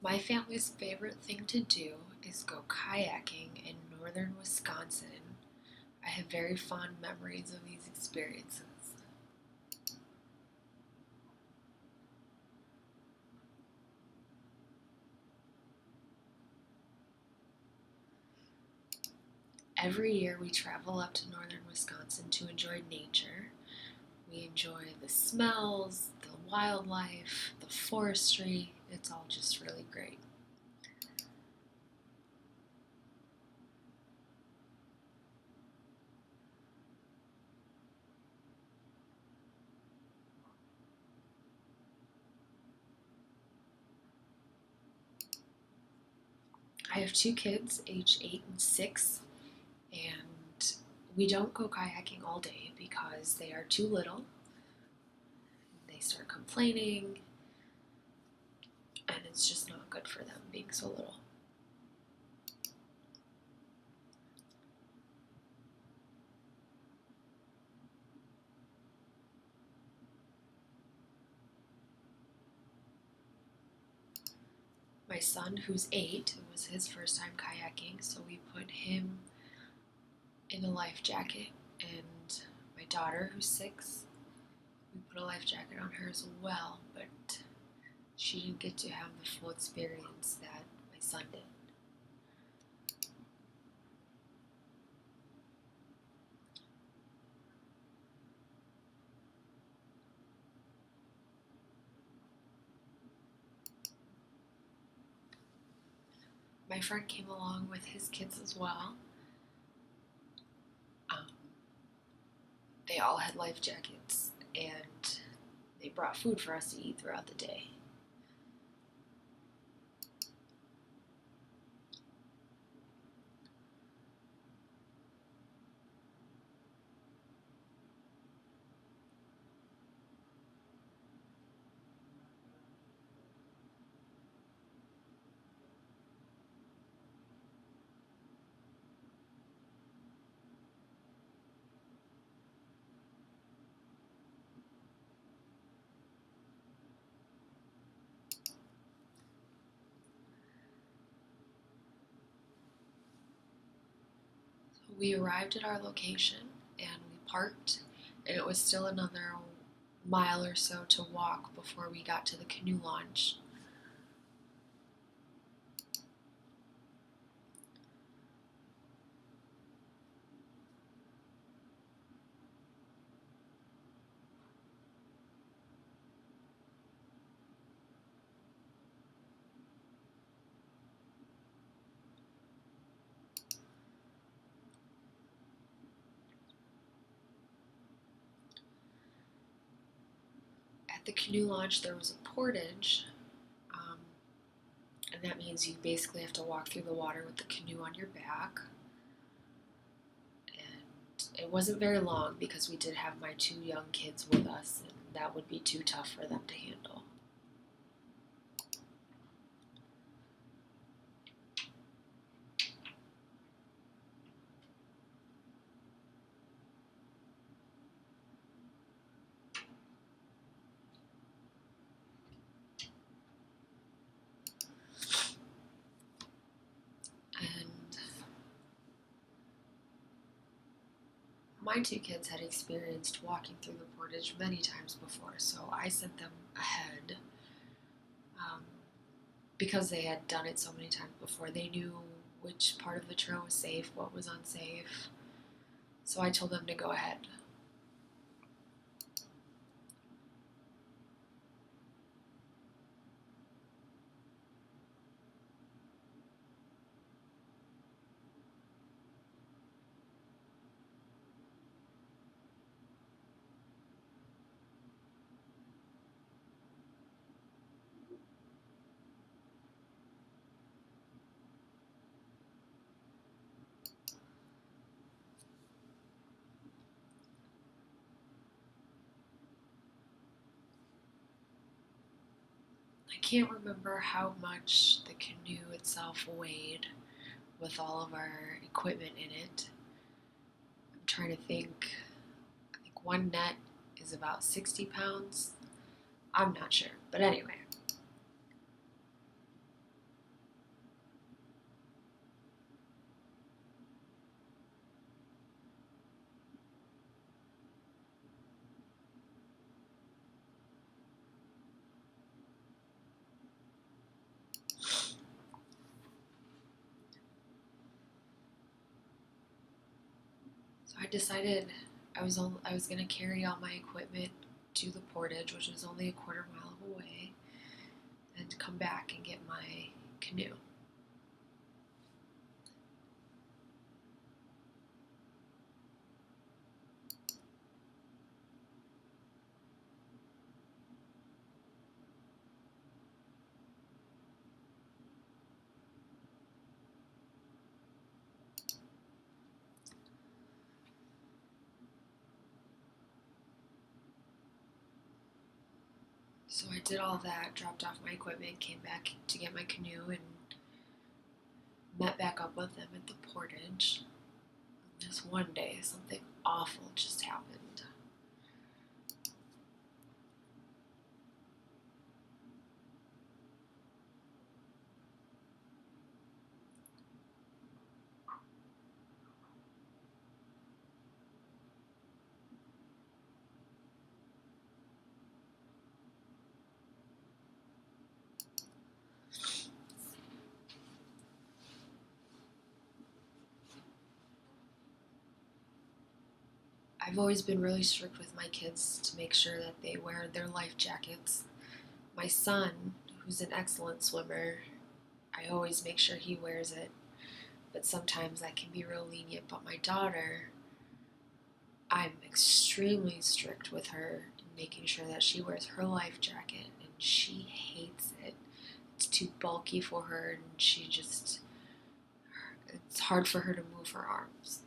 My family's favorite thing to do is go kayaking in northern Wisconsin. I have very fond memories of these experiences. Every year we travel up to northern Wisconsin to enjoy nature. We enjoy the smells, the wildlife, the forestry. It's all just really great. I have two kids, age 8 and 6, and we don't go kayaking all day because they are too little. They start complaining, and it's just not good for them being so little. My son, who's 8, it was his first time kayaking, so we put him in a life jacket, and my daughter, who's 6, we put a life jacket on her as well, but she didn't get to have the full experience that my son did. My friend came along with his kids as well. Um, they all had life jackets, and they brought food for us to eat throughout the day. We arrived at our location and we parked, and it was still another mile or so to walk before we got to the canoe launch. At the canoe launch, there was a portage, um, and that means you basically have to walk through the water with the canoe on your back. And it wasn't very long because we did have my two young kids with us, and that would be too tough for them to handle. And my two kids had experienced walking through the portage many times before, so I sent them ahead. Um, because they had done it so many times before, they knew which part of the trail was safe, what was unsafe. So I told them to go ahead. I can't remember how much the canoe itself weighed with all of our equipment in it. I'm trying to think. I think one net is about 60 pounds. I'm not sure. But anyway, I decided I was gonna carry all my equipment to the portage, which was only a quarter mile away, and come back and get my canoe. So I did all that, dropped off my equipment, came back to get my canoe, and met back up with them at the portage. And this one day, something awful just happened. I've always been really strict with my kids to make sure that they wear their life jackets. My son, who's an excellent swimmer, I always make sure he wears it, but sometimes I can be real lenient. But my daughter, I'm extremely strict with her in making sure that she wears her life jacket, and she hates it. It's too bulky for her, and it's hard for her to move her arms.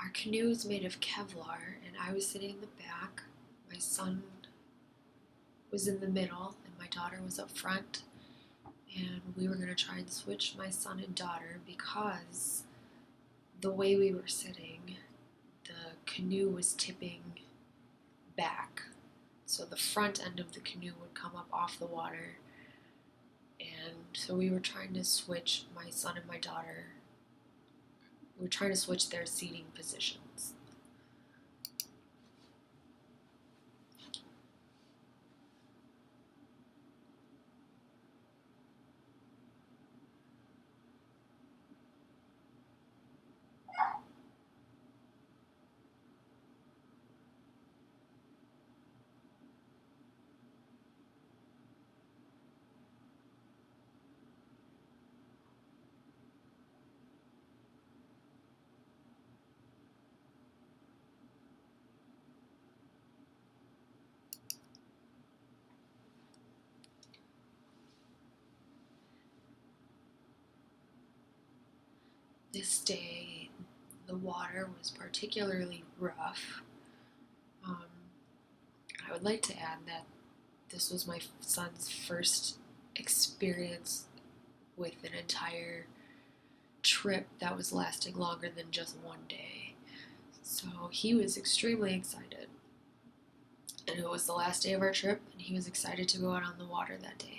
Our canoe is made of Kevlar, and I was sitting in the back. My son was in the middle, and my daughter was up front. And we were going to try and switch my son and daughter because the way we were sitting, the canoe was tipping back. So the front end of the canoe would come up off the water. And so we were trying to switch my son and my daughter. We were trying to switch their seating positions. This day, the water was particularly rough. Um, I would like to add that this was my son's first experience with an entire trip that was lasting longer than just one day. So he was extremely excited. And it was the last day of our trip, and he was excited to go out on the water that day.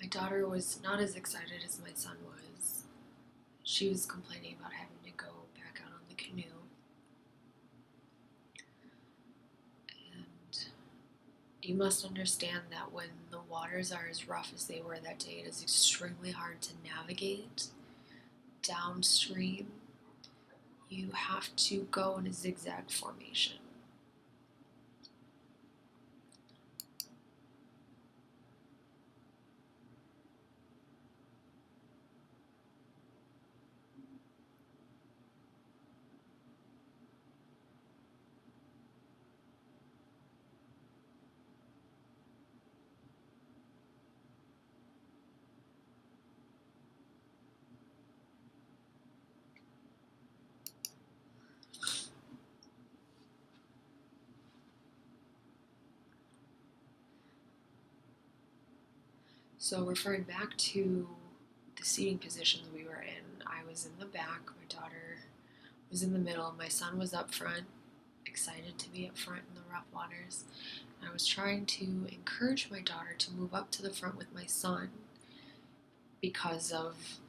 My daughter was not as excited as my son was. She was complaining about having to go back out on the canoe. And you must understand that when the waters are as rough as they were that day, it is extremely hard to navigate downstream. You have to go in a zigzag formation. So referring back to the seating positions we were in, I was in the back, my daughter was in the middle, my son was up front, excited to be up front in the rough waters. And I was trying to encourage my daughter to move up to the front with my son because of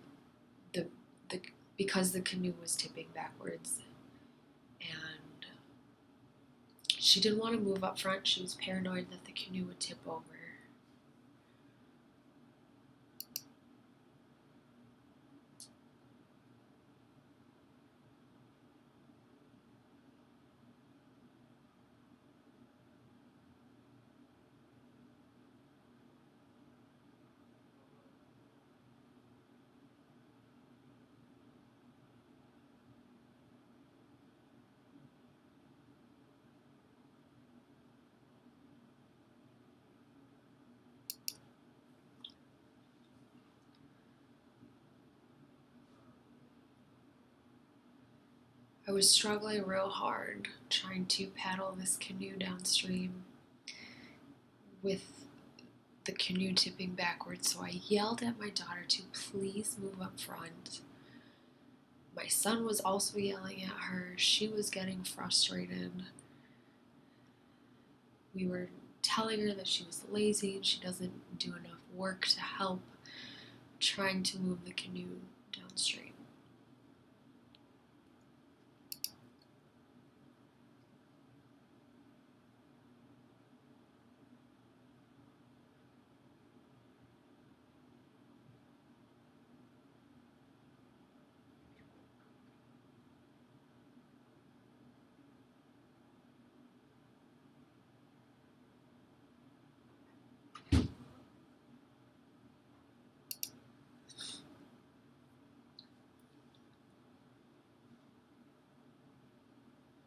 the, the because the canoe was tipping backwards, and she didn't want to move up front. She was paranoid that the canoe would tip over. I was struggling real hard trying to paddle this canoe downstream with the canoe tipping backwards, so I yelled at my daughter to please move up front. My son was also yelling at her. She was getting frustrated. We were telling her that she was lazy and she doesn't do enough work to help trying to move the canoe downstream.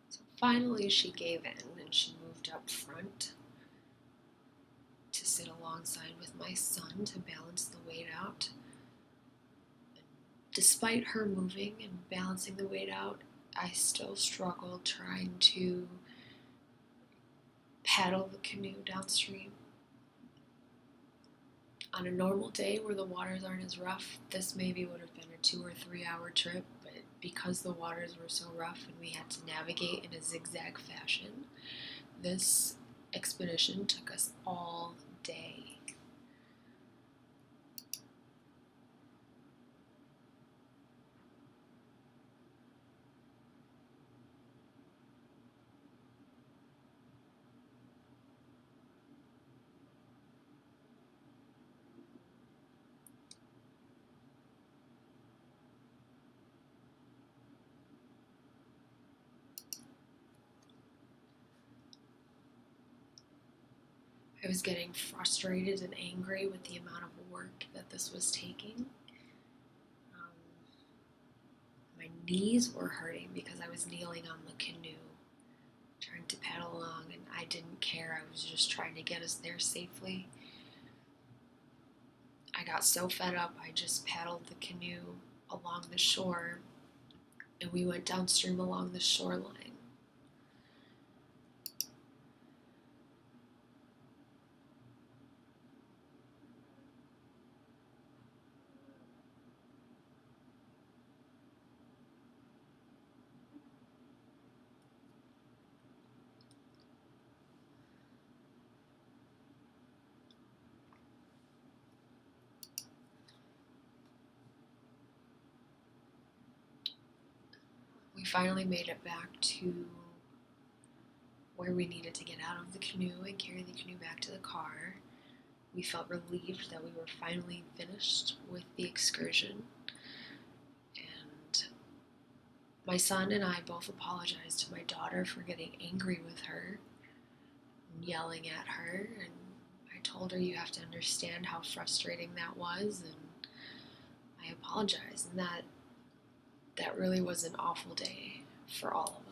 So finally she gave in and she moved up front to sit alongside with my son to balance the weight out. Despite her moving and balancing the weight out, I still struggled trying to paddle the canoe downstream. On a normal day where the waters aren't as rough, this maybe would have been a 2 or 3 hour trip, but because the waters were so rough and we had to navigate in a zigzag fashion, this expedition took us all day. I was getting frustrated and angry with the amount of work that this was taking. Um, my knees were hurting because I was kneeling on the canoe, trying to paddle along, and I didn't care. I was just trying to get us there safely. I got so fed up, I just paddled the canoe along the shore, and we went downstream along the shoreline. We finally made it back to where we needed to get out of the canoe and carry the canoe back to the car. We felt relieved that we were finally finished with the excursion. And my son and I both apologized to my daughter for getting angry with her and yelling at her. And I told her, you have to understand how frustrating that was. And I apologized. And that really was an awful day for all of